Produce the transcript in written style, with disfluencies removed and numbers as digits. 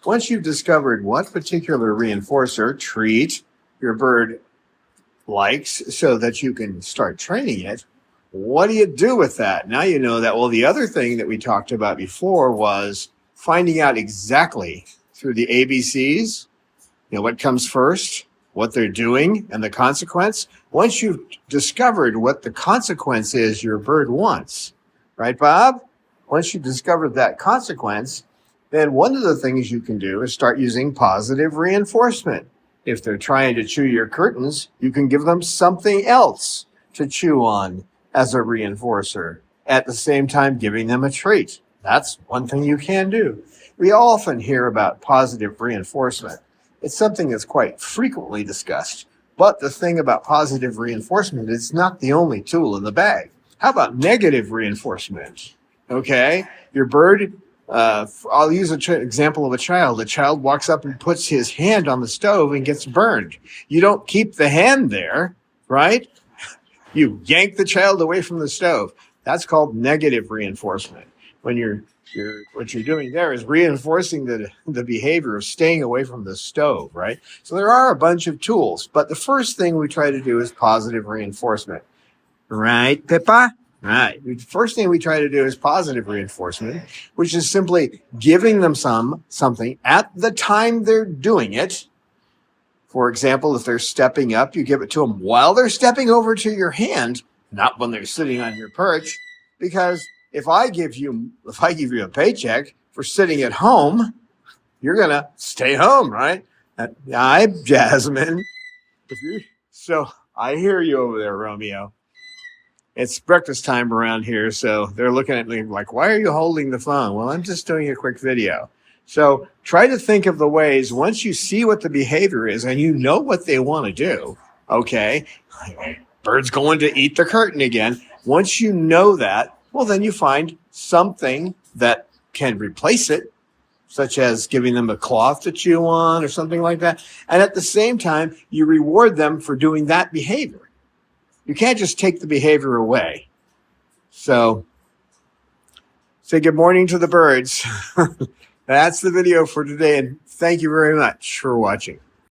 Once you've discovered what particular reinforcer treat your bird likes so that you can start training it, what do you do with that? Now you know that. Well, the other thing that we talked about before was finding out exactly through the ABCs, what comes first, what they're doing, and the consequence. Once you've discovered what the consequence is your bird wants, right, Bob? Once you've discovered that consequence, then one of the things you can do is start using positive reinforcement. If they're trying to chew your curtains, you can give them something else to chew on as a reinforcer, at the same time giving them a treat. That's one thing you can do. We often hear about positive reinforcement. It's something that's quite frequently discussed. But the thing about positive reinforcement, it's not the only tool in the bag. How about negative reinforcement? Okay, your bird, I'll use an example of a child. A child walks up and puts his hand on the stove and gets burned. You don't keep the hand there, right? You yank the child away from the stove. That's called negative reinforcement. When what you're doing there is reinforcing the behavior of staying away from the stove, right? So there are a bunch of tools, but the first thing we try to do is positive reinforcement. Right, Pippa? Right. The first thing we try to do is positive reinforcement, which is simply giving them something at the time they're doing it. For example, if they're stepping up, you give it to them while they're stepping over to your hand, not when they're sitting on your perch. Because if I give you a paycheck for sitting at home, you're gonna stay home, right? I'm Jasmine. So I hear you over there, Romeo. It's breakfast time around here, so they're looking at me like, "Why are you holding the phone?" Well, I'm just doing a quick video. So try to think of the ways, once you see what the behavior is and you know what they want to do, okay, bird's going to eat the curtain again. Once you know that, well, then you find something that can replace it, such as giving them a cloth to chew on or something like that. And at the same time, you reward them for doing that behavior. You can't just take the behavior away. So say good morning to the birds. That's the video for today, and thank you very much for watching.